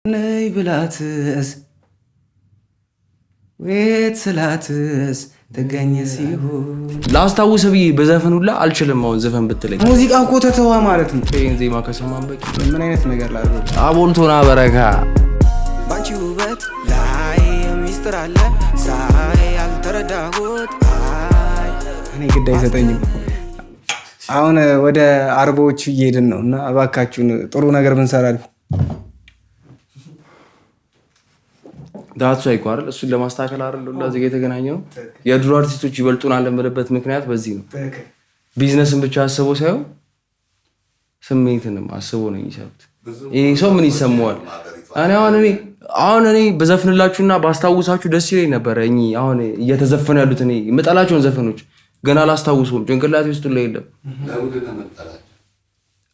ነይ ብላትስ ወይት ስላትስ ተገኘ ሲሆን ላስታውስ ብዬ በዘፈን ሁላ አልችልም። አሁን ዘፈን ብትለኝ ሙዚቃ እኮ ተተዋ ማለት ነው። ይሄን ዜማ ከሰማን በቂ ምን አይነት ነገር ላድርግ? አቦልቶና በረካ ባንቺ ውበት ላይ ሚስጥር አለ ሳይ ያልተረዳሁት እኔ ግድ አይሰጠኝም። አሁን ወደ አርባዎቹ እየሄድን ነው እና እባካችሁን ጥሩ ነገር ብንሰራ ዳቱ አይቋር እሱን ለማስተካከል አይደል እንደዚህ የተገናኘው። የድሮ አርቲስቶች ይበልጡናል የምልበት ምክንያት በዚህ ነው። ቢዝነስን ብቻ አስበው ሳይሆን ስሜትንም አስበው ነው የሚሰሩት። ይሄ ሰው ምን ይሰማዋል? አሁን እኔ በዘፍንላችሁና ባስታውሳችሁ ደስ ይለኝ ነበር። አሁን እየተዘፈኑ ያሉት እኔ የምጠላቸውን ዘፈኖች ገና ላስታውሰውም ጭንቅላቴ ውስጥ ላይ የለም።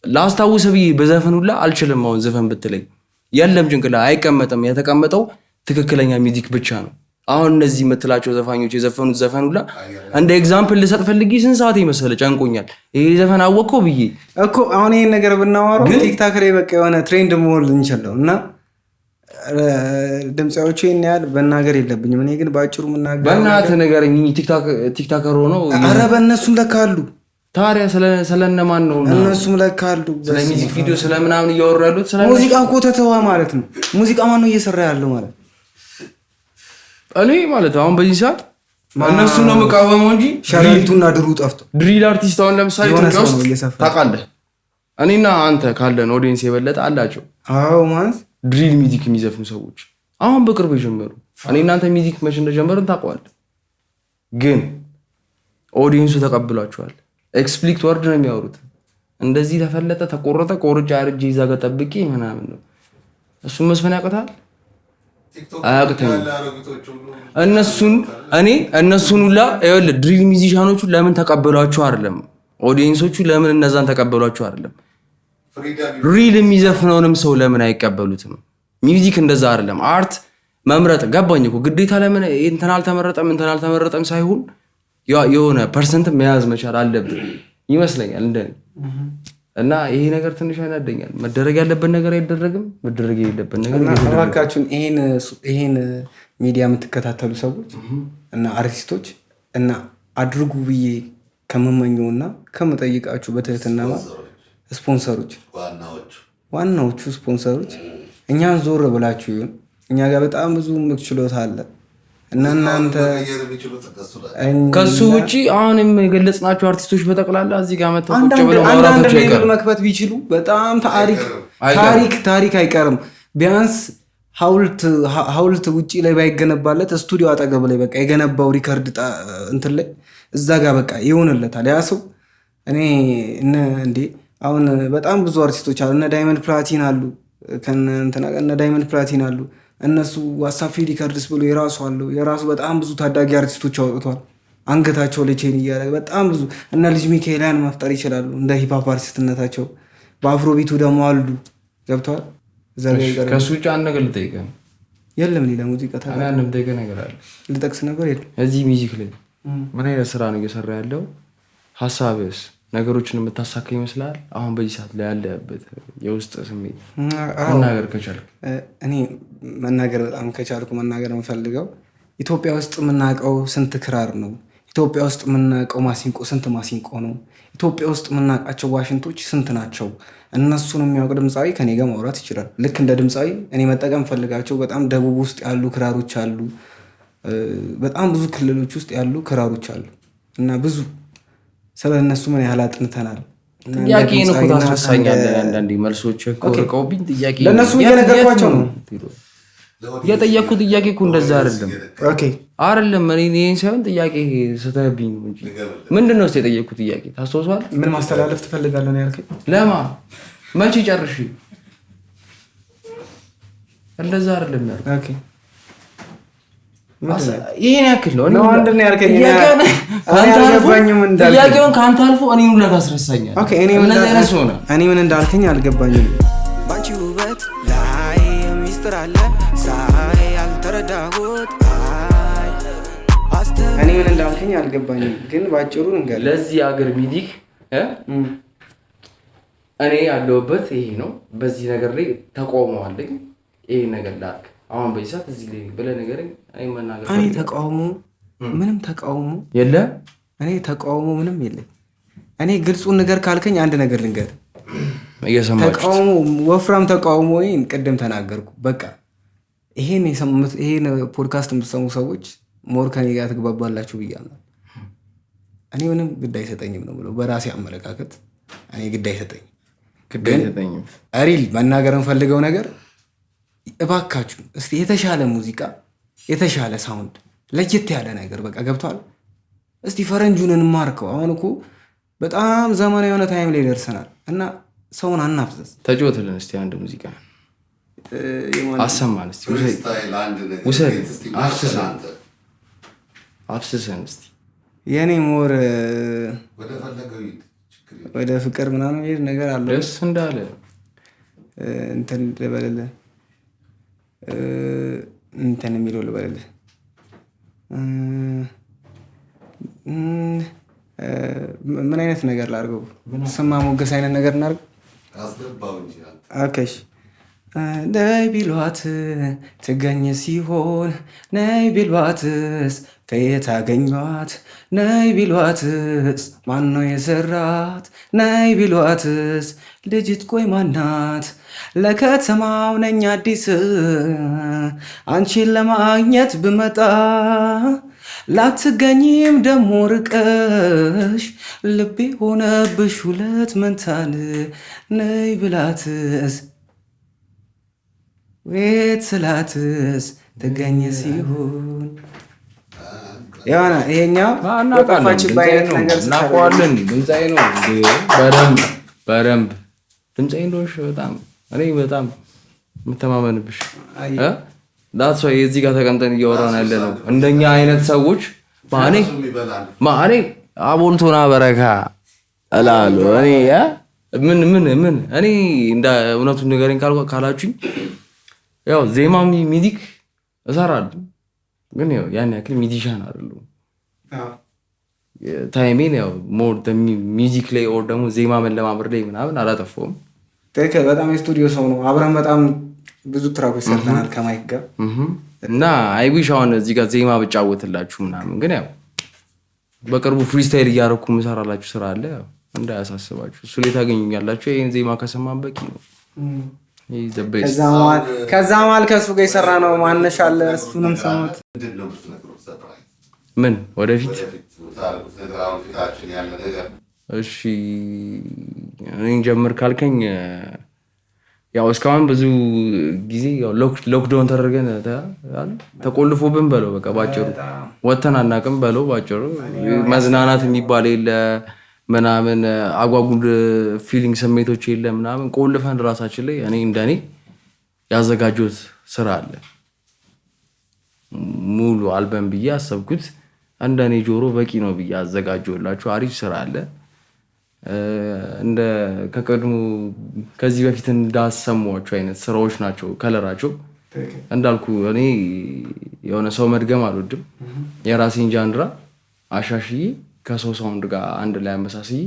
ላስታውስ ብዬ በዘፈን ሁላ አልችልም። አሁን ዘፈን ብትለኝ የለም ጭንቅላት አይቀመጥም። የተቀመጠው ትክክለኛ ሚውዚክ ብቻ ነው። አሁን እነዚህ የምትላቸው ዘፋኞች የዘፈኑት ዘፈን ሁላ እንደ ኤግዛምፕል ልሰጥ ፈልጌ ስንት ሰዓት ይመስል ጨንቆኛል። ይሄ ዘፈን አወቀው ብዬ እኮ አሁን ይሄን ነገር ብናወራው ቲክታክ ላይ በቃ የሆነ ትሬንድ መሆን እንችላለን እና ድምጻዎቹ ይሄን ያህል በእናገር የለብኝም። እኔ ግን ባጭሩ ምናገር በእናትህ ነገር ቲክታከር ሆኖ ኧረ በእነሱም ለካሉ ታዲያ ስለነማን ነው? እነሱም ለካሉ ስለ ሚውዚክ ቪዲዮ ስለምናምን እያወሩ ያሉት ስለ ሙዚቃ እኮ ተተዋ ማለት ነው። ሙዚቃ ማን ነው እየሰራ ያለው ማለት እኔ ማለት አሁን በዚህ ሰዓት እነሱ ነው መቃወመው እንጂ ሸሪቱና ድሩ ጠፍቶ ድሪል አርቲስት አሁን ለምሳሌ ኢትዮጵያ ውስጥ ታውቃለህ፣ እኔና አንተ ካለን ኦዲየንስ የበለጠ አላቸው። አዎ ማለት ድሪል ሚውዚክ የሚዘፍኑ ሰዎች አሁን በቅርብ የጀመሩ እኔ እናንተ ሚውዚክ መቼ እንደጀመርን ታውቀዋለህ፣ ግን ኦዲየንሱ ተቀብሏቸዋል። ኤክስፕሊክት ወርድ ነው የሚያወሩት። እንደዚህ ተፈለጠ ተቆረጠ ቆርጬ አርጄ ይዛ ጋር ጠብቄ ምናምን ነው እሱን መስፈን ያቅታል አያቅተኝ። እነሱን ሁላ ይኸውልህ ድሪል ሚውዚሻኖቹ ለምን ተቀበሏቸው አይደለም፣ ኦዲየንሶቹ ለምን እነዛን ተቀበሏቸው አይደለም፣ ሪል የሚዘፍነውንም ሰው ለምን አይቀበሉትም? ሚውዚክ እንደዛ አይደለም። አርት መምረጥ ገባኝ እኮ ግዴታ ለምን እንትን አልተመረጠም ሳይሆን የሆነ ፐርሰንት መያዝ መቻል አለብን ይመስለኛል እንደኔ። እና ይሄ ነገር ትንሽ ያናደኛል። መደረግ ያለበት ነገር አይደረግም፣ መደረግ የሌለበት ነገር እባካችሁን ይሄን ሚዲያ የምትከታተሉ ሰዎች እና አርቲስቶች እና አድርጉ ብዬ ከምመኘውና ከምጠይቃችሁ በትህትና ስፖንሰሮች፣ ዋናዎቹ ስፖንሰሮች እኛን ዞር ብላችሁ ይሁን። እኛ ጋር በጣም ብዙ ችሎታ አለ እና እናንተ ከሱ ውጪ አሁንም የገለጽናቸው አርቲስቶች በጠቅላላ እዚህ ጋር መጥተው ቁጭ ብለው ማውራታቸው አይቀርም። መክፈት ቢችሉ በጣም ታሪክ አይቀርም። ቢያንስ ሐውልት ውጪ ላይ ባይገነባለት ስቱዲዮ አጠገብ ላይ በቃ የገነባው ሪከርድ እንትን ላይ እዛ ጋር በቃ ይሆንለታል ያ ሰው። እንዴ አሁን በጣም ብዙ አርቲስቶች አሉ። እነ ዳይመንድ ፕላቲን አሉ፣ እነ ዳይመንድ ፕላቲን አሉ። እነሱ ዋሳፊ ሪከርድስ ብሎ የራሱ በጣም ብዙ ታዳጊ አርቲስቶች አውጥቷል። አንገታቸው ላይ ቼን እያደረገ በጣም ብዙ እነ ልጅ ሚካኤልን መፍጠር ይችላሉ እንደ ሂፓፕ አርቲስትነታቸው። በአፍሮቢቱ ደግሞ አሉ ገብተዋል። ከሱ ውጭ አንድ ነገር ልጠይቅህ የለም ሌላ ሙዚቃ ልጠቅስ ነገር የለም። እዚህ ሚውዚክ ላይ ምን አይነት ስራ ነው እየሰራ ያለው? ሀሳብስ ነገሮችን የምታሳካ ይመስላል? አሁን በዚህ ሰዓት ላይ ያለበት የውስጥ ስሜት መናገር ከቻልክ። እኔ መናገር በጣም ከቻልኩ መናገር የምፈልገው ኢትዮጵያ ውስጥ የምናውቀው ስንት ክራር ነው? ኢትዮጵያ ውስጥ የምናውቀው ማሲንቆ ስንት ማሲንቆ ነው? ኢትዮጵያ ውስጥ የምናውቃቸው ዋሽንቶች ስንት ናቸው? እነሱን የሚያውቅ ድምፃዊ ከኔ ጋር ማውራት ይችላል። ልክ እንደ ድምፃዊ እኔ መጠቀም ፈልጋቸው በጣም ደቡብ ውስጥ ያሉ ክራሮች አሉ፣ በጣም ብዙ ክልሎች ውስጥ ያሉ ክራሮች አሉ እና ብዙ ስለ እነሱ ምን ያህል አጥንተናል። ጥያቄ ነው እኮ ታስረሳኛለህ። አንዳንዴ መልሶች እኮ ርቀውብኝ ጥያቄ ለእነሱ እየነገርኳቸው ነው። የጠየቅኩት ጥያቄ እኮ እንደዛ አይደለም። አይደለም እኔ ይሄን ሳይሆን ጥያቄ ስተህብኝ ነው እንጂ ምንድን ነው የጠየቅኩት ጥያቄ ታስታውሰዋል? ምን ማስተላለፍ ትፈልጋለህ ነው ያልከኝ? ለማ መቼ ጨርሽ? እንደዛ አይደለም ያልከኝ። ይሄን ያክል ነው አንድ ነው ያልከኝ። ጥያቄውን ከአንተ አልፎ እኔ ሁላ ታስረሳኛል። እኔ ምን እንዳልከኝ አልገባኝም። ባንቺ ውበት ላይ ሚስጥር አለ ሳይ ያልተረዳሁት እኔ ምን እንዳልከኝ አልገባኝም፣ ግን ባጭሩ እንገር ለዚህ ሀገር ሚውዚክ እኔ ያለሁበት ይሄ ነው። በዚህ ነገር ላይ ተቆመዋለኝ ይሄ ነገር ላክ አሁን በዚህ ሰዓት እዚህ ላይ ብለህ ነገር አይ መናገር እኔ ተቃውሞ ምንም ተቃውሞ የለ እኔ ተቃውሞ ምንም የለም። እኔ ግልጹን ነገር ካልከኝ አንድ ነገር ልንገር። እየሰማችሁት ተቃውሞ ወፍራም ተቃውሞ ወይን ቅድም ተናገርኩ። በቃ ይሄን ፖድካስት የምትሰሙ ሰዎች ሞር ከኔ ጋር ትግባባላችሁ ብያለሁ። እኔ ምንም ግድ አይሰጠኝም ነው ብለው በራሴ አመለካከት እኔ ግድ አይሰጠኝም። ሪል መናገር እንፈልገው ነገር እባካችሁ እስቲ የተሻለ ሙዚቃ የተሻለ ሳውንድ ለየት ያለ ነገር በቃ ገብቷል። እስቲ ፈረንጁን እንማርከው። አሁን እኮ በጣም ዘመናዊ የሆነ ታይም ላይ ደርሰናል እና ሰውን አናፍዘዝ። ተጫወትልን እስቲ አንድ ሙዚቃ አሰማን እስቲ ውሰድ አፍስሰን እስቲ የኔ ሞር ወደ ፍቅር ምናምን ሄድ ነገር አለ ደስ እንዳለ እንትን ልበልልህ እንትን የሚለው ልበልልህ ምን አይነት ነገር ላድርገው? ስማ ሞገስ አይነት ነገር እናድርግ። ኦኬ ነይ ቢሏት ትገኝ ሲሆን ነይ ቢሏትስ ከየት አገኟት? ነይ ቢሏትስ ማነው የሰራት? ነይ ቢሏትስ ልጅት ቆይ ማናት? ለከተማው ነኝ አዲስ አንቺን ለማግኘት ብመጣ ላትገኝም ደሞ ርቀሽ ልቤ ሆነብሽ ሁለት መንታን ነይ ብላትስ ቤት ስላትስ ትገኝ ሲሆን የሆነ ይሄኛው እናውቀዋለን። ድምፃዊ ነው በደንብ ድምፃዊ እንደሆንሽ በጣም እኔ በጣም የምተማመንብሽ ዳትሷ የዚህ ጋር ተቀምጠን እያወራን ያለ ነው። እንደኛ አይነት ሰዎች ማኔ አቦልቶና በረካ እላለሁ። እኔ ምን እኔ እንደ እውነቱን ንገረኝ ካላችሁኝ ያው ዜማ ሚዚክ እሰራለሁ፣ ግን ያው ያን ያክል ሚዚሻን አይደለሁም። ታይሜን ያው ሞር ሚዚክ ላይ ኦር ደግሞ ዜማ መለማመድ ላይ ምናምን አላጠፋውም። ትክክል። በጣም የስቱዲዮ ሰው ነው። አብረን በጣም ብዙ ትራኮች ሰርተናል ከማይክ ጋር እና አይዊሽ አሁን እዚህ ጋር ዜማ ብጫወትላችሁ ምናምን፣ ግን ያው በቅርቡ ፍሪስታይል እያደረኩ የምሰራላችሁ ስራ አለ። ያው እንዳያሳስባችሁ እሱ ላይ ታገኙኛላችሁ። ይሄን ዜማ ከሰማን በቂ ነው። ከዛ መሀል ከእሱ ጋር የሰራ ነው ማነሻ አለ። እሱንም ሰሙት። ምን ወደፊት እሺ እኔን ጀምር ካልከኝ ያው እስካሁን ብዙ ጊዜ ያው ሎክዳውን ተደርገን ተቆልፎብን በለው በቃ ባጭሩ ወተን አናውቅም በለው ባጭሩ። መዝናናት የሚባል የለ ምናምን አጓጉል ፊሊንግ ስሜቶች የለ ምናምን ቆልፈን ራሳችን ላይ እኔ እንደኔ ያዘጋጀሁት ስራ አለ ሙሉ አልበም ብዬ አሰብኩት። እንደኔ ጆሮ በቂ ነው ብዬ አዘጋጀሁላችሁ አሪፍ ስራ አለ። እንደ ከቀድሞ ከዚህ በፊት እንዳሰሟቸው አይነት ስራዎች ናቸው። ከለራቸው እንዳልኩ እኔ የሆነ ሰው መድገም አልወድም። የራሴን ጃንድራ አሻሽዬ ከሰው ሳውንድ ጋር አንድ ላይ አመሳስዬ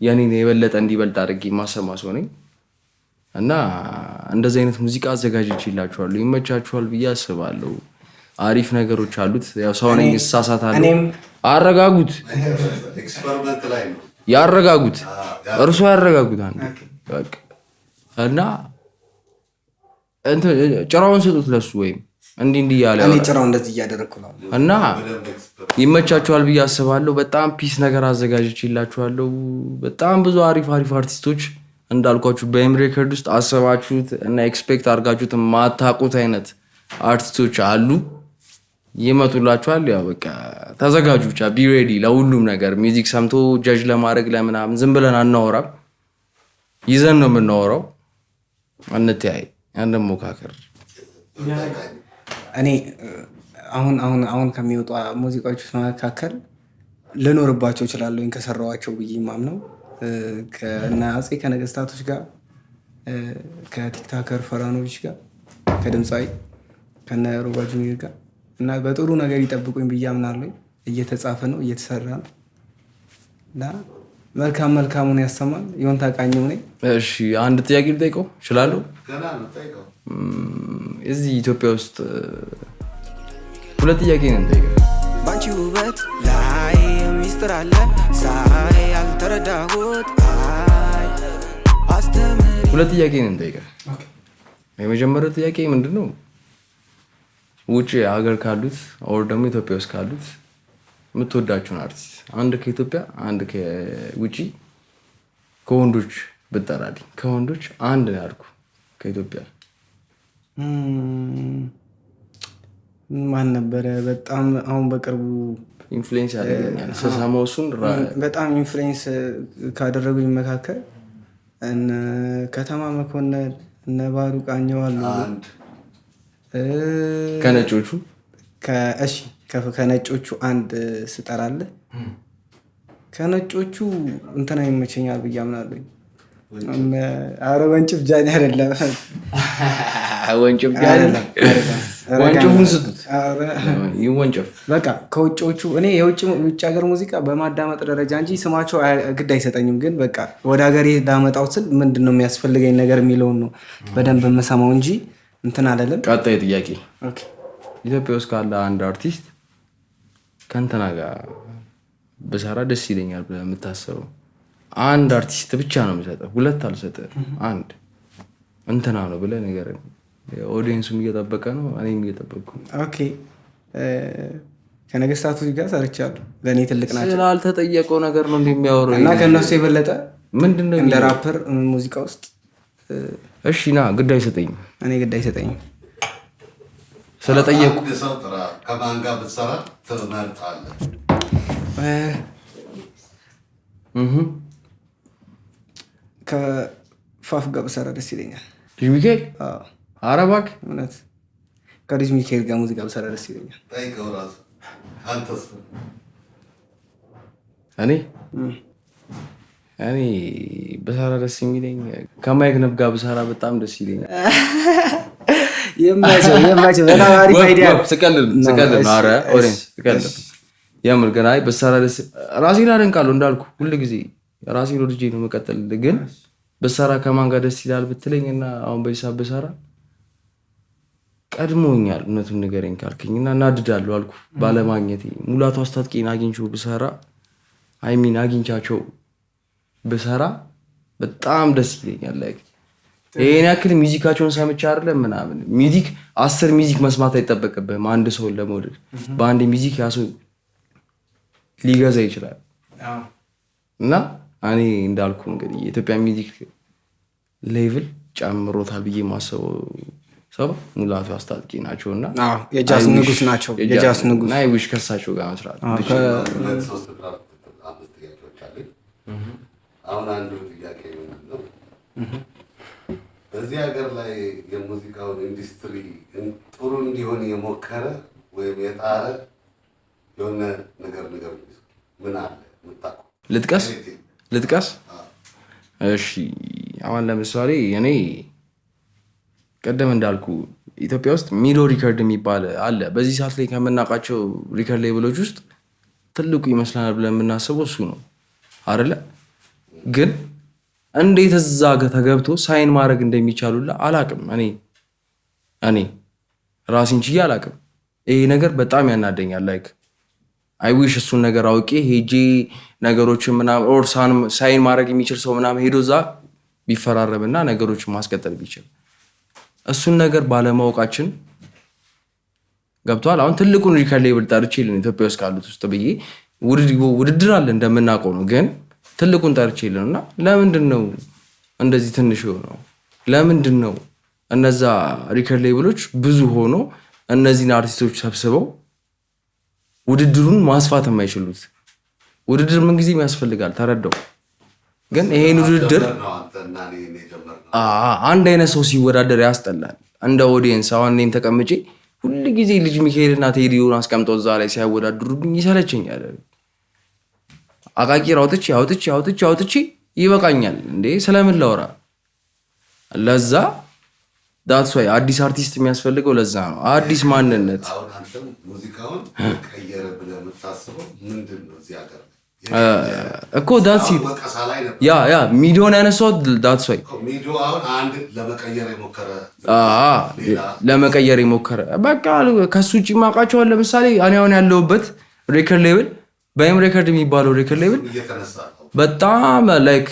የኔን የበለጠ እንዲበልጥ አድርጌ ማሰማ ሰው ነኝ እና እንደዚህ አይነት ሙዚቃ አዘጋጅቼላችኋለሁ። ይመቻችኋል ብዬ አስባለሁ። አሪፍ ነገሮች አሉት። ያው ሰው ነኝ እሳሳታለሁ። አረጋጉት ያረጋጉት እርሶ ያረጋጉት በቃ እና ጭራውን ስጡት ለሱ ወይም እንዲህ ያለ እኔ ጭራው እንደዚህ እያደረኩ ነው እና ይመቻችኋል ብዬ አስባለሁ። በጣም ፒስ ነገር አዘጋጅቼላችኋለሁ። በጣም ብዙ አሪፍ አርቲስቶች እንዳልኳችሁ በኤም ሬከርድ ውስጥ አሰባችሁት እና ኤክስፔክት አድርጋችሁት ማታውቁት አይነት አርቲስቶች አሉ። ይመጡላችኋል። ያው በቃ ተዘጋጁ፣ ብቻ ቢ ሬዲ ለሁሉም ነገር። ሚውዚክ ሰምቶ ጀጅ ለማድረግ ለምናምን ዝም ብለን አናወራም፣ ይዘን ነው የምናወራው። እንተያይ እንሞካከር። እኔ አሁን ከሚወጡ ሙዚቃዎች መካከል ልኖርባቸው እችላለሁ ከሰራኋቸው ብዬ ማምነው ከእነ አፄ ከነገስታቶች ጋር ከቲክታከር ፈራኖች ጋር ከድምፃዊ ከነ ሮባ ጁኒየር ጋር እና በጥሩ ነገር ይጠብቁኝ ብዬ አምናለሁ። እየተጻፈ ነው እየተሰራ ነው እና መልካም መልካሙን ያሰማል። ይሆን ታቃኘው ነኝ። እሺ አንድ ጥያቄ ልጠይቀው እችላለሁ? እዚህ ኢትዮጵያ ውስጥ ሁለት ጥያቄ ነው የምጠይቀው። ባንቺ ውበት ላይ ሚስጥር አለ ሳይ ያልተረዳሁት ሁለት ጥያቄ ነው የምጠይቀው። የመጀመሪያው ጥያቄ ምንድነው ውጭ ሀገር ካሉት ኦር ደግሞ ኢትዮጵያ ውስጥ ካሉት የምትወዳቸውን አርቲስት አንድ ከኢትዮጵያ አንድ ከውጪ ከወንዶች ብጠራልኝ። ከወንዶች አንድ ነው ያልኩ። ከኢትዮጵያ ማን ነበረ? በጣም አሁን በቅርቡ ኢንፍሉዌንስ ያደረገኛል ስሰማው እሱን በጣም ኢንፍሉዌንስ ካደረጉኝ መካከል እነ ከተማ መኮንን እነ ባህሩ ቃኘው አሉ። ከነጮቹ እሺ ከነጮቹ አንድ ስጠራለህ ከነጮቹ እንትና ይመቸኛል ብዬ አምናለሁ። ኧረ ወንጭፍ ጃኒ አይደለም። ወንጭፍ ጃኒ ወንጭፉን ስጡት ይወንጭፍ። በቃ ከውጭዎቹ እኔ የውጭ ሀገር ሙዚቃ በማዳመጥ ደረጃ እንጂ ስማቸው ግድ አይሰጠኝም። ግን በቃ ወደ ሀገሬ ላመጣው ስል ምንድን ነው የሚያስፈልገኝ ነገር የሚለውን ነው በደንብ የምሰማው እንጂ እንትን አይደለም። ቀጣይ ጥያቄ ኢትዮጵያ ውስጥ ካለ አንድ አርቲስት ከእንትና ጋር በሰራ ደስ ይለኛል ብለህ የምታስበው አንድ አርቲስት ብቻ ነው የምሰጠው፣ ሁለት አልሰጥህም። አንድ እንትና ነው ብለህ ንገረኝ። ኦዲየንሱም እየጠበቀ ነው፣ እኔም እየጠበቅኩ። ኦኬ ከነገስታቱ ጋር ሰርቻለሁ። ለእኔ ትልቅ ናቸው። ስላልተጠየቀው ነገር ነው እንደሚያወራው እና ከእነሱ የበለጠ ምንድነው እንደ ራፐር ሙዚቃ ውስጥ እሺ ና ግድ አይሰጠኝም። እኔ ግድ አይሰጠኝም ስለጠየቁ ከማን ጋር ብትሰራ ትመርጣለህ? ከፋፍ ጋር ብሰራ ደስ ይለኛል። ልጅ ሚካኤል? ኧረ እባክህ እውነት ከልጅ ሚካኤል ጋር ሙዚቃ ብሰራ ደስ ይለኛል። ጠይቀው እራሱ። አንተስ? እኔ ብሰራ ደስ የሚለኝ ከማይክ ነብ ጋር ብሰራ በጣም ደስ ይለኛል። የምር ግን አይ በሰራ ደስ ራሴን አደንቃለሁ እንዳልኩ ሁሉ ጊዜ ራሴን ወድጄ ነው መቀጠል። ግን በሰራ ከማን ጋር ደስ ይላል ብትለኝ እና አሁን በሂሳብ በሰራ ቀድሞኛል እውነቱን ንገረኝ ካልከኝ እና እናድዳለሁ አልኩ ባለማግኘቴ። ሙላቱ አስታጥቄን አግኝቼው ብሰራ አይሚን አግኝቻቸው ብሰራ በጣም ደስ ይለኛል። ላይክ ይሄን ያክል ሚዚካቸውን ሰምቼ አይደለም ምናምን ሚዚክ 10 ሚዚክ መስማት አይጠበቅብህም አንድ ሰው ለመውደድ። በአንድ ሚዚክ ያ ሰው ሊገዛ ይችላል። እና እኔ እንዳልኩ እንግዲህ የኢትዮጵያ ሚዚክ ሌቭል ጨምሮታል ብዬ ማሰበው ሰው ሙላቱ አስታጥቄ ናቸውና የጃዝ ንጉስ ናቸው። የጃዝ ንጉስ ናይ ዊሽ ከሳቸው ጋር መስራት አሁን አንዱ ጥያቄ ነው በዚህ ሀገር ላይ የሙዚቃውን ኢንዱስትሪ ጥሩ እንዲሆን የሞከረ ወይም የጣረ የሆነ ነገር ምን አለ የምታውቀው? ልጥቀስ? እሺ አሁን ለምሳሌ እኔ ቀደም እንዳልኩ ኢትዮጵያ ውስጥ ሚዶ ሪከርድ የሚባል አለ። በዚህ ሰዓት ላይ ከምናውቃቸው ሪከርድ ሌብሎች ውስጥ ትልቁ ይመስላል ብለን የምናስበው እሱ ነው አይደለ? ግን እንዴት እዛ ተገብቶ ሳይን ማድረግ እንደሚቻሉላ አላቅም። እኔ ራሴን ችዬ አላቅም። ይሄ ነገር በጣም ያናደኛል። ላይክ አይ ዊሽ እሱን ነገር አውቄ ሄጄ ነገሮችን ምናምን ኦር ሳይን ማድረግ የሚችል ሰው ምናምን ሄዶ እዛ ቢፈራረምና ነገሮችን ማስቀጠል ቢችል። እሱን ነገር ባለማወቃችን ገብቷል። አሁን ትልቁን ሪከርድ ሌብል ጠርቼ ኢትዮጵያ ውስጥ ካሉት ውስጥ ብዬ ውድድር አለ እንደምናውቀው ነው። ግን ትልቁን ጠርቼ እና ለምንድን ነው እንደዚህ ትንሽ ሆነው? ለምንድን ነው እነዛ ሪከርድ ሌብሎች ብዙ ሆኖ እነዚህን አርቲስቶች ሰብስበው ውድድሩን ማስፋት የማይችሉት? ውድድር ምን ጊዜም ያስፈልጋል ተረዳው። ግን ይሄን ውድድር አንድ አይነት ሰው ሲወዳደር ያስጠላል እንደ ኦዲየንስ። አሁን እኔም ተቀምጬ ሁሉ ጊዜ ልጅ ሚካኤልና ቴዲውን አስቀምጠው እዛ ላይ ሲያወዳድሩብኝ ይሰለቸኛል። አቃቂር አውጥቼ ይበቃኛል እንዴ ስለምን ላወራ? ለዛ ዳትስ ዋይ አዲስ አርቲስት የሚያስፈልገው ለዛ ነው። አዲስ ማንነት አሁን አንተም ሙዚቃውን ቀየረ ብለህ የምታስበው ምንድን ነው? እዚህ ሀገር እኮ ዳትስ ያ ሚዲዮን ያነሳሁት ዳትስ ወይ ለመቀየር የሞከረ በቃ ከሱ ውጭ ማውቃቸዋል። ለምሳሌ እኔ አሁን ያለሁበት ሬከርድ ሌብል በኤም ሬከርድ የሚባለው ሬከርድ ሌብል በጣም ላይክ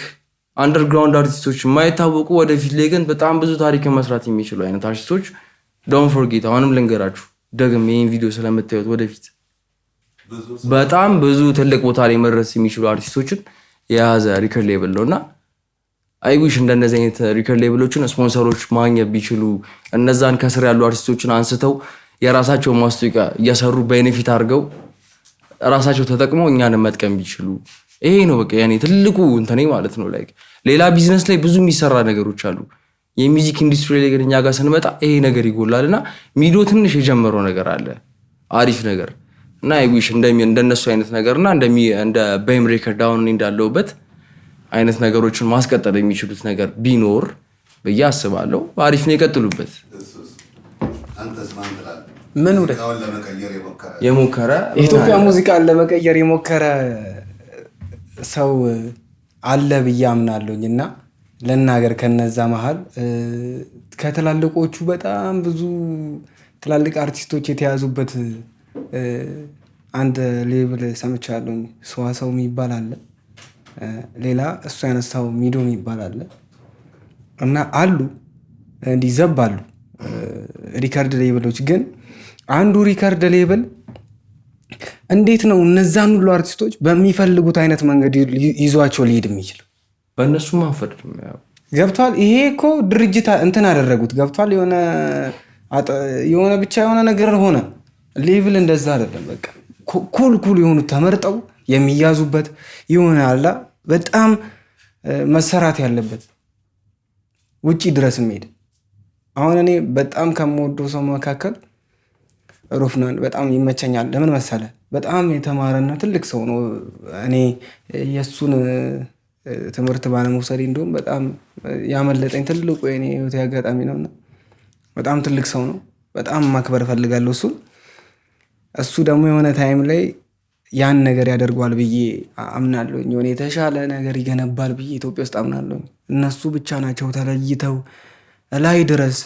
አንደርግራውንድ አርቲስቶች የማይታወቁ ወደፊት ላይ ግን በጣም ብዙ ታሪክ መስራት የሚችሉ አይነት አርቲስቶች ዶንት ፎርጌት አሁንም ልንገራችሁ ደግም ይህን ቪዲዮ ስለምታዩት ወደፊት በጣም ብዙ ትልቅ ቦታ ላይ መድረስ የሚችሉ አርቲስቶችን የያዘ ሪከርድ ሌብል ነው እና አይ ዊሽ እንደነዚህ አይነት ሪከርድ ሌብሎችን ስፖንሰሮች ማግኘት ቢችሉ እነዛን ከስር ያሉ አርቲስቶችን አንስተው የራሳቸውን ማስታወቂያ እየሰሩ ቤኔፊት አድርገው ራሳቸው ተጠቅመው እኛን መጥቀም ቢችሉ ይሄ ነው በቃ ያኔ ትልቁ እንትኔ ማለት ነው። ላይክ ሌላ ቢዝነስ ላይ ብዙ የሚሰራ ነገሮች አሉ። የሚውዚክ ኢንዱስትሪ ላይ ግን እኛ ጋር ስንመጣ ይሄ ነገር ይጎላልና ሚዲዮ ትንሽ የጀመረው ነገር አለ አሪፍ ነገር እና አይ ዊሽ እንደነሱ አይነት ነገርና እንደ ቤም ሬከርድ አሁን እንዳለውበት አይነት ነገሮችን ማስቀጠል የሚችሉት ነገር ቢኖር ብዬ አስባለሁ። አሪፍ ነው ይቀጥሉበት። ምን ወደ የሞከረ ኢትዮጵያ ሙዚቃን ለመቀየር የሞከረ ሰው አለ ብዬ አምናለሁኝ እና ለናገር ከነዛ መሃል ከትላልቆቹ በጣም ብዙ ትላልቅ አርቲስቶች የተያዙበት አንድ ሌብል ሰምቻለሁኝ። ሰዋሰው የሚባል አለ፣ ሌላ እሱ ያነሳው ሚዶ የሚባል አለ እና አሉ እንዲዘባሉ ሪከርድ ሌብሎች። ግን አንዱ ሪከርድ ሌብል እንዴት ነው እነዛን ሁሉ አርቲስቶች በሚፈልጉት አይነት መንገድ ይዟቸው ሊሄድ የሚችለው? በእነሱ ማፈድ ገብቷል። ይሄ እኮ ድርጅት እንትን አደረጉት ገብቷል። የሆነ ብቻ የሆነ ነገር ሆነ። ሌቭል እንደዛ አይደለም። በቃ ኩል የሆኑት ተመርጠው የሚያዙበት የሆነ አላ በጣም መሰራት ያለበት ውጪ ድረስ የሚሄድ አሁን እኔ በጣም ከምወደው ሰው መካከል ሮፍናን በጣም ይመቸኛል። ለምን መሰለ? በጣም የተማረና ትልቅ ሰው ነው። እኔ የእሱን ትምህርት ባለመውሰዴ እንደውም በጣም ያመለጠኝ ትልቁ የኔ ህይወት አጋጣሚ ነውና በጣም ትልቅ ሰው ነው። በጣም ማክበር እፈልጋለሁ እሱን። እሱ ደግሞ የሆነ ታይም ላይ ያን ነገር ያደርጓል ብዬ አምናለሁ። የሆነ የተሻለ ነገር ይገነባል ብዬ ኢትዮጵያ ውስጥ አምናለሁ። እነሱ ብቻ ናቸው ተለይተው ላይ ድረስ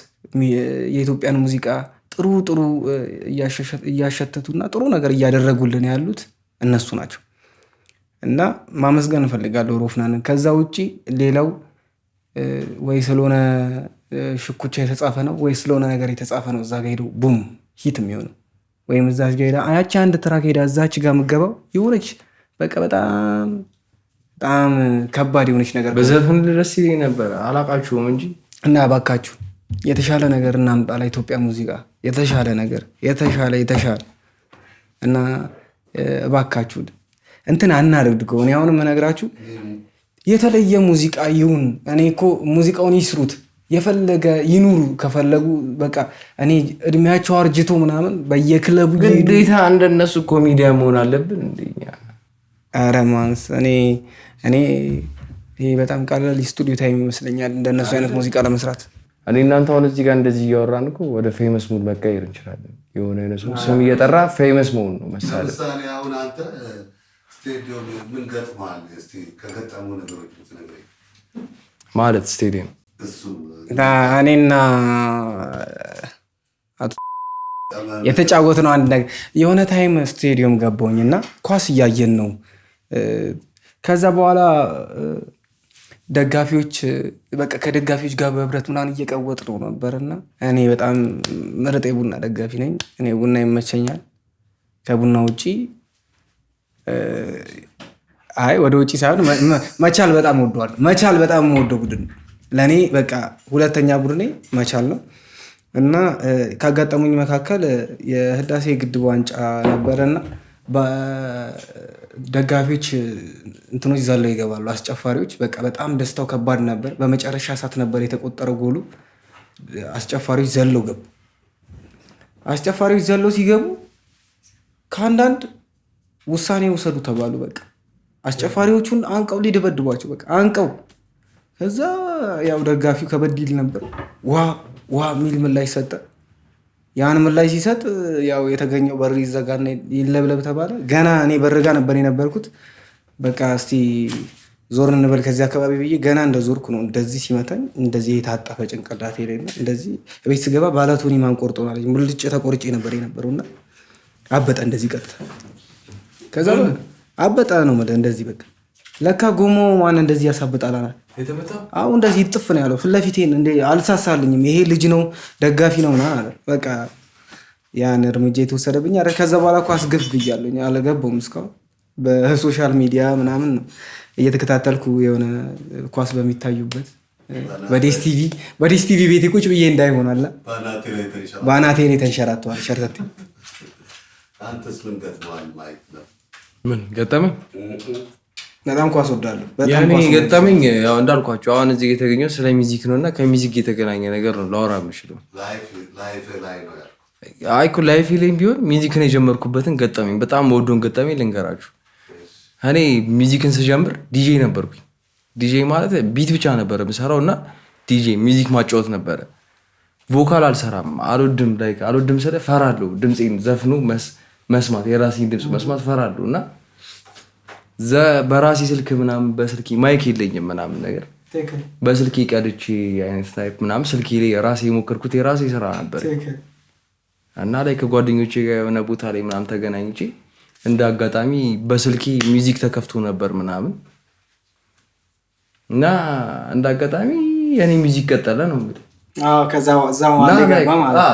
የኢትዮጵያን ሙዚቃ ጥሩ እያሸተቱና ጥሩ ነገር እያደረጉልን ያሉት እነሱ ናቸው እና ማመስገን እፈልጋለሁ ሮፍናንን። ከዛ ውጪ ሌላው ወይ ስለሆነ ሽኩቻ የተጻፈ ነው ወይ ስለሆነ ነገር የተጻፈ ነው እዛ ጋ ሄደው ቡም ሂት የሚሆነው ወይም እዛች ጋ ሄዳ ያቺ አንድ ትራክ ሄዳ እዛች ጋ የምገባው የሆነች በቃ በጣም ከባድ የሆነች ነገር በዘፈን ድረስ ይለኝ ነበር አላቃችሁም እንጂ እና እባካችሁ የተሻለ ነገር እናምጣ ለኢትዮጵያ ሙዚቃ የተሻለ ነገር የተሻለ እና እባካችሁ እንትን አናድርገው። እኔ አሁንም እነግራችሁ የተለየ ሙዚቃ ይሁን። እኔ እኮ ሙዚቃውን ይስሩት የፈለገ ይኑሩ ከፈለጉ በቃ እኔ እድሜያቸው አርጅቶ ምናምን በየክለቡ ግዴታ እንደነሱ ኮሜዲያ መሆን አለብን እንደኛ? ኧረ ማንስ እኔ ይሄ በጣም ቀላል ስቱዲዮ ታይም ይመስለኛል እንደነሱ አይነት ሙዚቃ ለመስራት። እኔ እናንተ አሁን እዚህ ጋር እንደዚህ እያወራን እኮ ወደ ፌመስ ሙድ መቀየር እንችላለን። የሆነ አይነት ስም እየጠራ ፌመስ መሆን ነው መሳለ። ለምሳሌ አሁን አንተ ስቴዲየም ምን ገጥሟል? እስቲ ከገጠሙ ነገሮች ልትነግረኝ። ማለት ስቴዲየም እሱ እኔና የተጫወት ነው አንድ ነገር የሆነ ታይም ስቴዲየም ገባሁኝና ኳስ እያየን ነው። ከዛ በኋላ ደጋፊዎች በቃ ከደጋፊዎች ጋር በህብረት ምናምን እየቀወጥ ነው ነበርና እኔ በጣም ምርጥ የቡና ደጋፊ ነኝ። እኔ ቡና ይመቸኛል። ከቡና ውጪ ወደ ውጪ ሳይሆን መቻል በጣም ወደዋል። መቻል በጣም የምወደው ቡድን ለእኔ በቃ ሁለተኛ ቡድኔ መቻል ነው እና ካጋጠሙኝ መካከል የህዳሴ ግድብ ዋንጫ ነበረና ደጋፊዎች እንትኖች ዘለው ይገባሉ፣ አስጨፋሪዎች በቃ በጣም ደስታው ከባድ ነበር። በመጨረሻ ሰዓት ነበር የተቆጠረው ጎሉ። አስጨፋሪዎች ዘለው ገቡ። አስጨፋሪዎች ዘለው ሲገቡ ከአንዳንድ ውሳኔ ውሰዱ ተባሉ። በቃ አስጨፋሪዎቹን አንቀው ሊደበድቧቸው በቃ አንቀው። ከዛ ያው ደጋፊው ከበድ ይል ነበር። ዋ የሚል ምላሽ ሰጠ። ያን ምላሽ ሲሰጥ ያው የተገኘው በር ይዘጋና ይለብለብ ተባለ። ገና እኔ በርጋ ነበር የነበርኩት። በቃ እስቲ ዞር እንበል ከዚህ አካባቢ ብዬ ገና እንደ ዞርኩ ነው እንደዚህ ሲመታኝ እንደዚህ የታጠፈ ጭንቅላቴ ላይ ነው። እንደዚህ ቤት ስገባ ባላቶኒ ማን ቆርጦ ማለት ሙልጭ ተቆርጬ ነበር የነበረውና አበጠ እንደዚህ ቀጥታ። ከዛ አበጣ ነው ማለት እንደዚህ በቃ ለካ ጎሞ ማን እንደዚህ ያሳብጣላና አሁን እንደዚህ ጥፍ ነው ያለው ፊት ለፊቴን እንደ አልሳሳልኝም። ይሄ ልጅ ነው ደጋፊ ነው ምናምን አለ። በቃ ያን እርምጃ የተወሰደብኝ አረ ከዛ በኋላ ኳስ ግፍ ብያለሁ። አልገባውም እስካሁን በሶሻል ሚዲያ ምናምን ነው እየተከታተልኩ የሆነ ኳስ በሚታዩበት በዲስ ቲቪ ቤቴ ቁጭ ብዬ እንዳይሆናላ በአናቴ ላይ ተንሸራተዋል ሸርተቴ። ምን ገጠመኝ? በጣም ኳስ ወዳለሁ። ያኔ ገጠመኝ ያው እንዳልኳቸው አሁን እዚህ የተገኘው ስለ ሚውዚክ ነውና ከሚውዚክ የተገናኘ ነገር ነው ላወራ የምችለው። አይ እኮ ላይፍ ላይ ቢሆን ሚውዚክን የጀመርኩበትን ገጠመኝ በጣም ወዶን ገጠመኝ ልንገራችሁ። እኔ ሚውዚክን ስጀምር ዲጄ ነበርኩኝ። ዲጄ ማለት ቢት ብቻ ነበር የምሰራው እና ዲጄ ሚውዚክ ማጫወት ነበረ። ቮካል አልሰራም፣ አልወድም ስለ ፈራለሁ። ድምፄን ዘፍኖ መስማት የራሴን ድምፅ መስማት ፈራለሁ እና በራሴ ስልክ ምናምን በስልኬ ማይክ የለኝም ምናምን ነገር በስልኬ ቀድቼ አይነት ታይፕ ምናምን ስልኬ ላይ ራሴ የሞከርኩት የራሴ ስራ ነበር እና ላይ ከጓደኞቼ ጋር የሆነ ቦታ ላይ ምናምን ተገናኝቼ እንደ አጋጣሚ በስልኬ ሚውዚክ ተከፍቶ ነበር ምናምን እና እንደ አጋጣሚ የኔ ሚውዚክ ቀጠለ ነው እንግዲህ።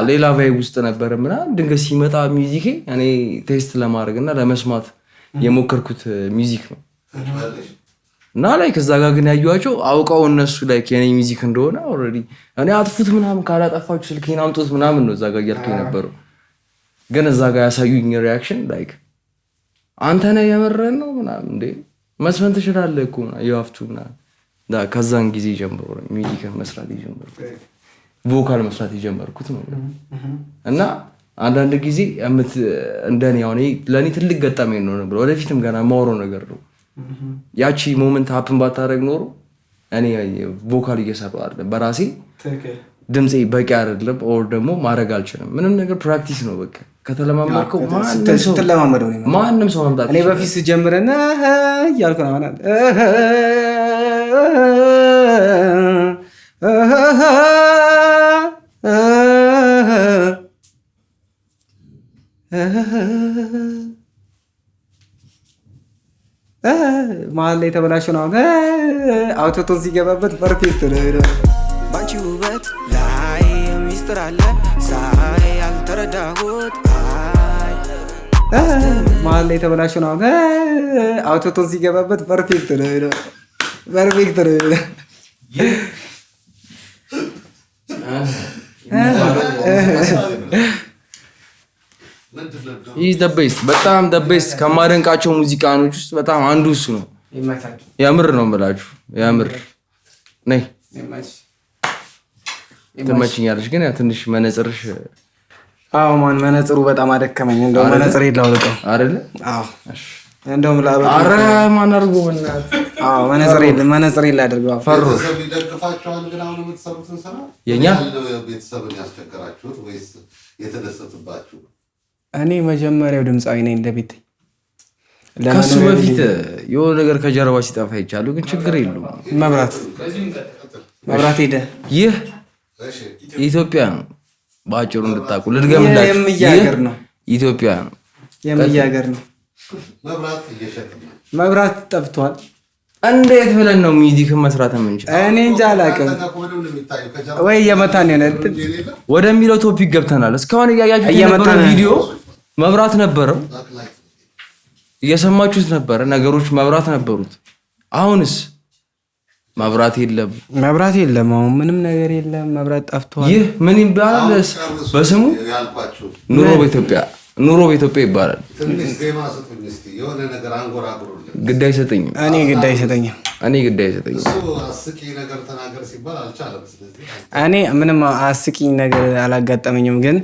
ሌላ ቫይብ ውስጥ ነበር ምናምን ድንገት ሲመጣ ሚውዚኬ እኔ ቴስት ለማድረግ እና ለመስማት የሞከርኩት ሚውዚክ ነው እና ላይ ከዛ ጋር ግን ያዩዋቸው አውቀው እነሱ ላይ የኔ ሚውዚክ እንደሆነ ኦልሬዲ እኔ አጥፉት ምናምን ካላጠፋችሁ ስልኬን አምጡት ምናምን ነው እዛ ጋር እያልኩ የነበረው። ግን እዛ ጋር ያሳዩኝ ሪያክሽን ላይክ አንተ ነህ የመረን ነው ምናምን እንዴ መስፈን ትችላለህ እኮ ይዋፍቱ ምናምን። ከዛን ጊዜ ጀምሮ ሚውዚክ መስራት የጀመርኩት ቮካል መስራት የጀመርኩት ነው እና አንዳንድ ጊዜ እንደኔ አሁን ለእኔ ትልቅ ገጠመኝ ነው ነበር። ወደፊትም ገና ማውራው ነገር ነው። ያቺ ሞመንት ሀፕን ባታደርግ ኖሮ እኔ ቮካል እየሰራሁ አይደለም፣ በራሴ ድምፄ በቂ አይደለም፣ ኦር ደግሞ ማድረግ አልችልም። ምንም ነገር ፕራክቲስ ነው በቃ ከተለማመድከው ማንም ሰው መምጣት። እኔ በፊት ስጀምርና እያልኩ ነው ማለት መሀል ላይ የተበላሸው ነው። አውቶቶን ሲገባበት ፐርፌክት ነው። ባንቺ ውበት ላይ ሚስጥር አለ ሳይ ያልተረዳሁት መሀል ላይ የተበላሸው ነው። አውቶቶን ሲገባበት ፐርፌክት ነው። ፐርፌክት ነው። ይህ ደቤስት በጣም ደቤስት ከማደንቃቸው ሙዚቃኖች ውስጥ በጣም አንዱ እሱ ነው። የምር ነው የምላችሁ፣ የምር ነይ ትመችኛለች። ግን ትንሽ መነጽርሽ ማን መነጽሩ በጣም አደከመኝ። እንደው መነጽር የላውልቀው አይደለ? እንደውም ኧረ ማን አድርጎ መነጽር የላደርገው ፈሩ ይደግፋቸዋል። ግን አሁን የምትሰሩትን ስራ የኛ ቤተሰብን ያስቸገራችሁት ወይስ የተደሰቱባችሁ? እኔ መጀመሪያው ድምፃዊ ነኝ እንደቤት ከሱ በፊት የሆነ ነገር ከጀርባ ሲጠፋ ይቻሉ፣ ግን ችግር የለውም። መብራት ሄደ። ይህ ኢትዮጵያ ነው። በአጭሩ እንድታውቁ ልድገምላችሁ፣ የምያገር ነው። ኢትዮጵያ ነው፣ የምያገር ነው። መብራት ጠፍቷል። እንዴት ብለን ነው ሚውዚክን መስራት የምንችለው? እኔ እንጃ አላውቅም። ወይ እየመታን ነው ወደሚለው ቶፒክ ገብተናል። እስካሁን እያያችሁት የነበረው ቪዲዮ መብራት ነበረው፣ እየሰማችሁት ነበረ። ነገሮች መብራት ነበሩት። አሁንስ መብራት የለም። መብራት የለም። አሁን ምንም ነገር የለም። መብራት ጠፍቷል። ይህ ምን ይባላል በስሙ? ኑሮ በኢትዮጵያ ይባላል። ግድ አይሰጠኝም። እኔ ግድ አይሰጠኝም። እኔ ምንም አስቂኝ ነገር አላጋጠመኝም። ግን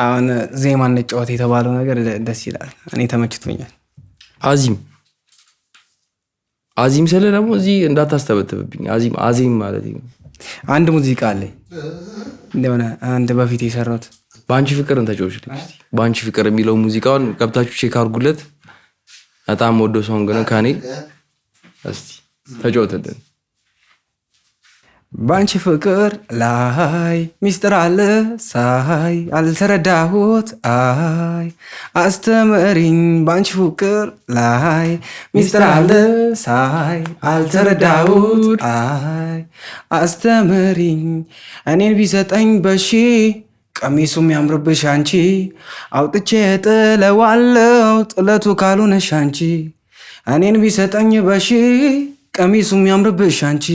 አሁን ዜማ እንጫወት የተባለው ነገር ደስ ይላል። እኔ ተመችቶኛል። አዚም ስለ ደግሞ እዚህ እንዳታስተበትብብኝ። አዚም ማለት ነው። አንድ ሙዚቃ አለኝ እንደሆነ አንድ በፊት የሰራሁት በአንቺ ፍቅርን ተጫወች። በአንቺ ፍቅር የሚለው ሙዚቃውን ገብታችሁ ቼክ አድርጉለት። በጣም ወዶ ሶንግ ነው። ከኔ እስቲ ተጫወትልን። ባንቺ ፍቅር ላይ ሚስጥር አለ ሳይ አልተረዳሁት አይ አስተምሪኝ ባንቺ ፍቅር ላይ ሚስጥር አለ ሳይ አልተረዳሁት አይ አስተምሪኝ እኔን ቢሰጠኝ በሺ ቀሚሱም ያምርብሽ አንቺ አውጥቼ ጥለዋለው ጥለቱ ካልሆነሽ አንቺ እኔን ቢሰጠኝ በሺ ቀሚሱም ያምርብሽ አንቺ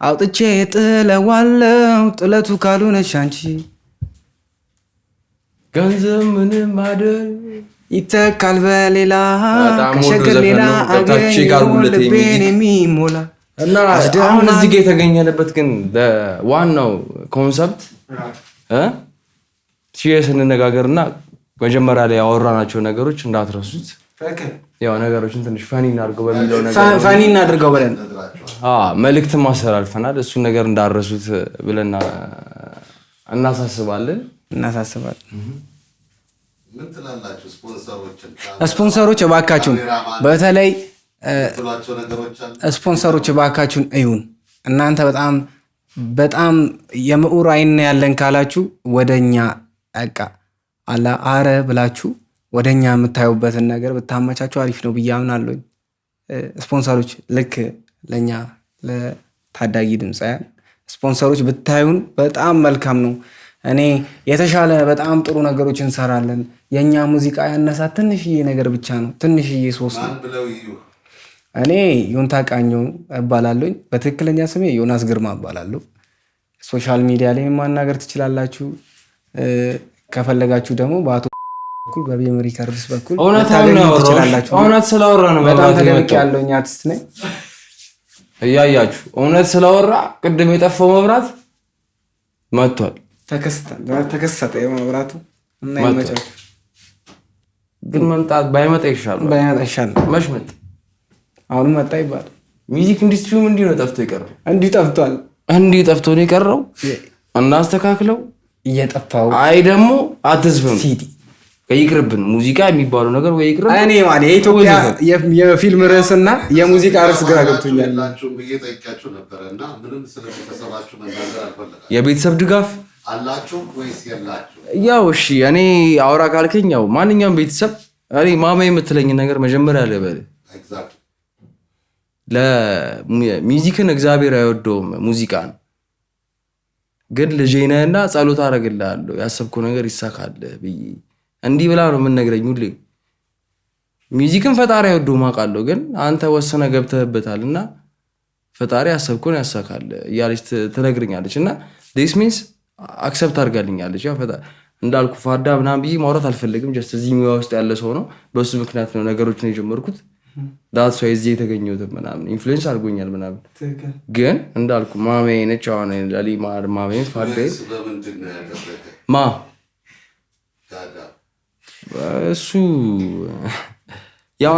አውጥቼ ጥለዋለው ጥለቱ ካልሆነች አንቺ ገንዘብ ምንም አይደል ይተካል በሌላ ከሸገር ሌላ አገኘው ልቤን የሚሞላ እና አሁን እዚህ ጋር የተገኘንበት ግን ዋናው ኮንሰፕት ሲሪየስ እንነጋገርና መጀመሪያ ላይ ያወራናቸው ነገሮች እንዳትረሱት። ያው ነገሮችን ትንሽ ፈኒ እናድርገው በሚለው ነገር ፈኒ እናድርገው ብለን መልእክት ማስተላልፈናል። እሱን ነገር እንዳረሱት ብለን እናሳስባለን። ምን ትላላችሁ ስፖንሰሮች እባካችሁን፣ በተለይ ስፖንሰሮች እባካችሁን እዩን። እናንተ በጣም የምዑር አይን ያለን ካላችሁ ወደኛ አቃ አላ አረ ብላችሁ ወደኛ የምታዩበትን ነገር ብታመቻችሁ አሪፍ ነው ብዬ አምናለሁ። ስፖንሰሮች ልክ ለኛ ለታዳጊ ድምፃውያን ስፖንሰሮች ብታዩን በጣም መልካም ነው። እኔ የተሻለ በጣም ጥሩ ነገሮች እንሰራለን። የኛ ሙዚቃ ያነሳ ትንሽዬ ነገር ብቻ ነው፣ ትንሽዬ ሶስት ነው። እኔ ዮንታ ቃኘው እባላለሁ። በትክክለኛ ስሜ ዮናስ ግርማ እባላለሁ። ሶሻል ሚዲያ ላይ ማናገር ትችላላችሁ። ከፈለጋችሁ ደግሞ በአቶ በኩል በቢኤም ሪከርድስ በኩል ትችላላችሁ። እውነት ስላወራ ነው በጣም ተደንቄ ያለሁኝ አርቲስት ነኝ። እያያችሁ እውነት ስላወራ ቅድም የጠፋው መብራት መጥቷል። ተከሰተ የመብራቱ እና ይመጫችሁ። ግን መምጣት ባይመጣ ይሻላል። መች መጣ? አሁን መጣ ይባላል። ሚውዚክ ኢንዱስትሪውም እንዲሁ ነው ጠፍቶ የቀረው። እንዲሁ ጠፍቷል። እንዲሁ ጠፍቶ ነው የቀረው። እናስተካክለው። እየጠፋው አይ ደግሞ አትዝፈኑ። ይቅርብን። ሙዚቃ የሚባለው ነገር ወይ ይቅርብ። እኔ ማለት የኢትዮጵያ የፊልም ርዕስና የሙዚቃ ርዕስ ግራ ገብቶኛል። የቤተሰብ ድጋፍ አላችሁ ወይስ የላችሁ? ያው እሺ፣ እኔ አውራ ካልከኝ ያው ማንኛውም ቤተሰብ እኔ ማማ የምትለኝ ነገር መጀመሪያ ለበል ለሙዚክን እግዚአብሔር አይወደውም ሙዚቃን። ግን ልጄ ነህና ጸሎት አደርግልሃለሁ ያሰብኩ ነገር ይሳካል ብዬ እንዲህ ብላ ነው የምንነግረኝ ሁሌ። ሚውዚክን ፈጣሪ አይወደውም አውቃለሁ፣ ግን አንተ ወሰነ ገብተህበታልና ፈጣሪ ያሰብኩን ያሳካል እያለች ትነግረኛለች። እና ዲስ ሚንስ አክሰፕት አድርጋልኛለች። ያው ፈጣሪ እንዳልኩ ፋዳ ምናምን ብዬ ማውራት አልፈልግም። ጀስት እዚህ ሙያ ውስጥ ያለ ሰው ነው። በሱ ምክንያት ነው ነገሮችን የጀመርኩት። ዳት ሰው እዚህ የተገኘሁት ምናምን ኢንፍሉዌንስ አድርጎኛል ምናምን። ግን እንዳልኩ ማሜ ነች። አሁን ለሊ ማሜ ፋዳ ማ እሱ ያው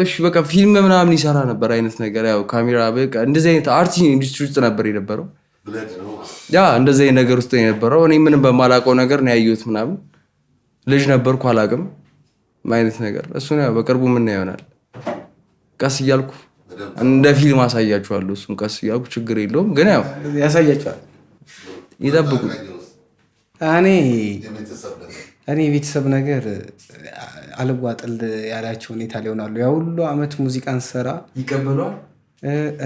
እሺ በቃ ፊልም ምናምን ይሰራ ነበር አይነት ነገር። ያው ካሜራ በቃ እንደዚህ አይነት አርት ኢንዱስትሪ ውስጥ ነበር የነበረው። ያ እንደዚህ አይነት ነገር ውስጥ የነበረው። እኔ ምንም በማላውቀው ነገር ነው ያየሁት ምናምን። ልጅ ነበርኩ አላውቅም አይነት ነገር። እሱ ነው በቅርቡ ምን ይሆናል ቀስ እያልኩ እንደ ፊልም አሳያችኋለሁ። እሱን ቀስ እያልኩ ችግር የለውም ግን ያው ያሳያችኋል። ይጠብቁ። እኔ የቤተሰብ ነገር አልዋጥል ያላቸው ሁኔታ ሊሆናሉ። ያ ሁሉ አመት ሙዚቃን ሰራ ይቀበሏል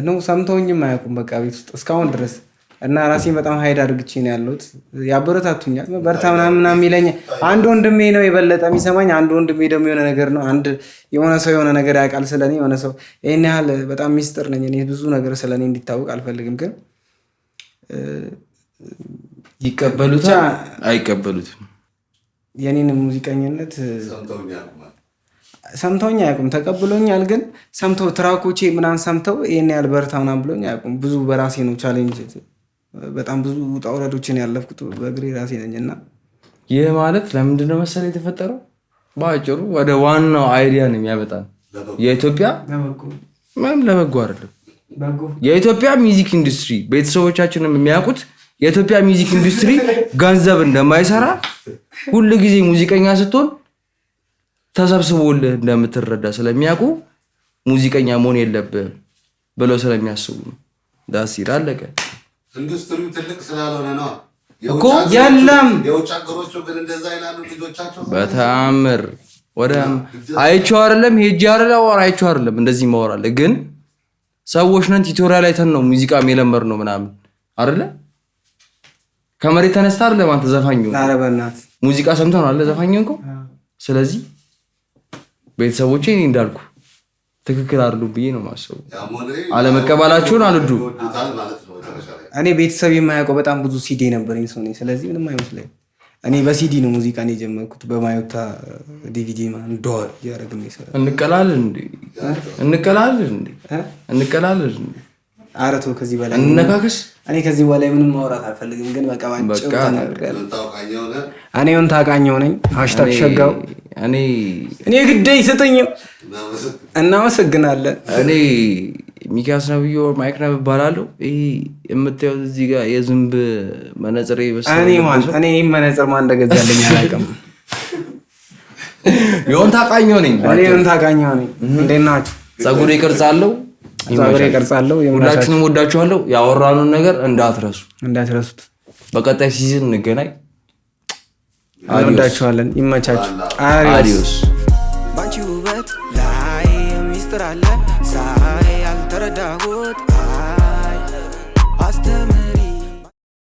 ነው ሰምተውኝም አያውቁም በቃ ቤት ውስጥ እስካሁን ድረስ። እና ራሴን በጣም ሀይድ አድርግቼ ነው ያለሁት። ያበረታቱኛል፣ በርታ ምናምን ይለኝ። አንድ ወንድሜ ነው የበለጠ የሚሰማኝ። አንድ ወንድሜ ደግሞ የሆነ ነገር ነው። አንድ የሆነ ሰው የሆነ ነገር ያውቃል ስለኔ። የሆነ ሰው ይህን ያህል በጣም ሚስጥር ነኝ እኔ። ብዙ ነገር ስለኔ እንዲታወቅ አልፈልግም። ግን ይቀበሉታል አይቀበሉትም። የኔን ሙዚቀኝነት ሰምተውኝ አያውቁም። ተቀብሎኛል ግን ሰምተው ትራኮቼ ምናምን ሰምተው ይህን ያህል በርታ ምናምን ብሎኝ አያውቁም። ብዙ በራሴ ነው ቻሌንጅ፣ በጣም ብዙ ውጣ ውረዶችን ያለፍኩት በእግሬ ራሴ ነኝ። እና ይህ ማለት ለምንድነው መሰለህ የተፈጠረው? በአጭሩ ወደ ዋናው አይዲያ ነው የሚያመጣን። የኢትዮጵያ ምንም ለበጎ አይደለም። የኢትዮጵያ ሚውዚክ ኢንዱስትሪ ቤተሰቦቻችንም የሚያውቁት የኢትዮጵያ ሚውዚክ ኢንዱስትሪ ገንዘብ እንደማይሰራ ሁሉ ጊዜ ሙዚቀኛ ስትሆን ተሰብስቦልህ እንደምትረዳ ስለሚያውቁ ሙዚቀኛ መሆን የለብህም ብለው ስለሚያስቡ ነው። ዳሲር አለቀ። ኢንዱስትሪው ትልቅ ስላልሆነ ነው እኮ የለም። የውጭ ሀገሮች ግን እንደዛ ይላሉ ልጆቻቸው። በተአምር ወደ አይቼው አይደለም ሄጄ አይቼው አይደለም እንደዚህ ማወራለ ግን ሰዎች ነን ቲዩቶሪያል አይተን ነው ሙዚቃ የለመር ነው ምናምን አይደለ ከመሬት ተነስታ አይደለም አንተ ዘፋኙ ኧረ በእናትህ ሙዚቃ ሰምተህ ነው አይደል ዘፋኙ እንኳን ስለዚህ ቤተሰቦቼ እኔ እንዳልኩ ትክክል አይደሉም ብዬ ነው የማስበው። አለመቀበላቸውን አልዱ እኔ ቤተሰብ የማያውቀው በጣም ብዙ ሲዲ ነበረኝ ሰው ነኝ። ስለዚህ ምንም አይመስለኝም። እኔ በሲዲ ነው ሙዚቃን የጀመርኩት በማዮታ ዲቪዲ ማን ዶር ያረግም ይሰራ እንቀላለን አረቶ ከዚህ በላይ እንነካከስ። እኔ ከዚህ በላይ ምንም ማውራት አልፈልግም። ግን በቃ ባጭሩ ተናግሬያለሁ። እኔውን ታውቃኘው ነኝ #ሸጋው እኔ ግድ አይሰጠኝም። እናመሰግናለን። እኔ ሚኪያስ ነብዮ ማይክ ነብዮ እባላለሁ። ይሄ የምታዩት እዚህ ጋር የዝንብ መነጽር እኔ መነጽር ማን እንደገዛልኝ አላውቅም። የሆን ታውቃኘው ነኝ። እንዴት ናችሁ? ፀጉሬ ቅርጽ አለው። ሁላችሁንም ወዳችኋለሁ። ያወራኑን ነገር እንዳትረሱት። በቀጣይ ሲዝን እንገናኝ። እንወዳችኋለን። ይመቻችሁ። አዲዮስ። ባንቺ ውበት ላይ ሚስጥር አለ ሳይ ያልተረዳሁት አስተምር